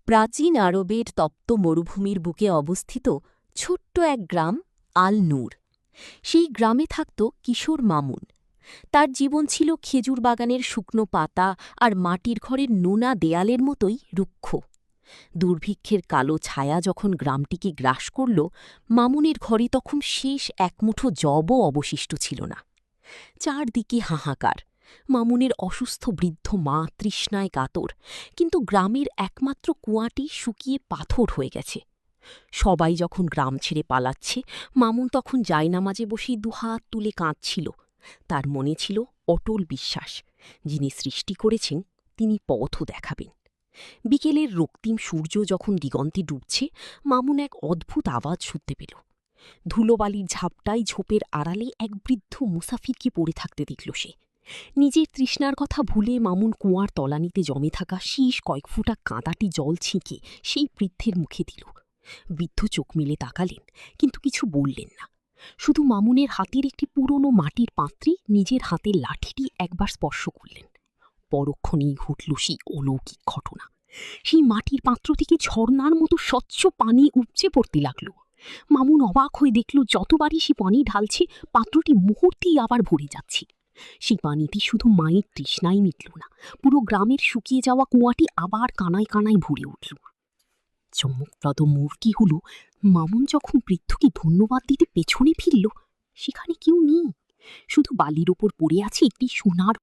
প্রাচীন আরবের তপ্ত মরুভূমির বুকে অবস্থিত ছোট্ট এক গ্রাম আল নূর। সেই গ্রামে থাকত কিশোর মামুন। তার জীবন ছিল খেজুর বাগানের শুকনো পাতা আর মাটির ঘরের নোনা দেয়ালের মতোই রুক্ষ। দুর্ভিক্ষের কালো ছায়া যখন গ্রামটিকে গ্রাস করল, মামুনের ঘরে তখন শেষ একমুঠো যবও অবশিষ্ট ছিল না। চারদিকে হাহাকার। মামুনের অসুস্থ বৃদ্ধ মা তৃষ্ণায় কাতর, কিন্তু গ্রামের একমাত্র কুয়াটি শুকিয়ে পাথর হয়ে গেছে। সবাই যখন গ্রাম ছেড়ে পালাচ্ছে, মামুন তখন জায়নামাজে বসেই দুহাত তুলে কাঁদছিল। তার মনে ছিল অটল বিশ্বাস, যিনি সৃষ্টি করেছেন তিনি পথও দেখাবেন। বিকেলের রক্তিম সূর্য যখন দিগন্তে ডুবছে, মামুন এক অদ্ভুত আওয়াজ শুনতে পেল। ধুলোবালির ঝাপটায় ঝোপের আড়ালে এক বৃদ্ধ মুসাফিরকে পড়ে থাকতে দেখল সে। নিজের তৃষ্ণার কথা ভুলে মামুন কুয়ার তলানিতে জমে থাকা শীষ কয়েক ফুটা কাঁদাটি জল ছিঁকে সেই বৃদ্ধের মুখে দিল। বৃদ্ধ চোখ মেলে তাকালেন, কিন্তু কিছু বললেন না। শুধু মামুনের হাতের একটি পুরনো মাটির পাত্রে নিজের হাতের লাঠিটি একবার স্পর্শ করলেন। পরক্ষণেই ঘটল সেই অলৌকিক ঘটনা। সেই মাটির পাত্র থেকে ঝর্ণার মতো স্বচ্ছ পানি উপচে পড়তে লাগল। মামুন অবাক হয়ে দেখল, যতবারই সে পানি ঢালছে, পাত্রটি মুহূর্তেই আবার ভরে যাচ্ছে। সেই পানিটি শুধু মায়ের তৃষ্ণাই মিটল না, পুরো গ্রামের শুকিয়ে যাওয়া কুয়াটি আবার কানায় কানায় ভরে উঠল। চমকপ্রদ মোড়টি হল, মামুন যখন বৃদ্ধকে ধন্যবাদ দিতে পেছনে ফিরল, সেখানে কেউ নেই। শুধু বালির ওপর পড়ে আছে একটি সোনার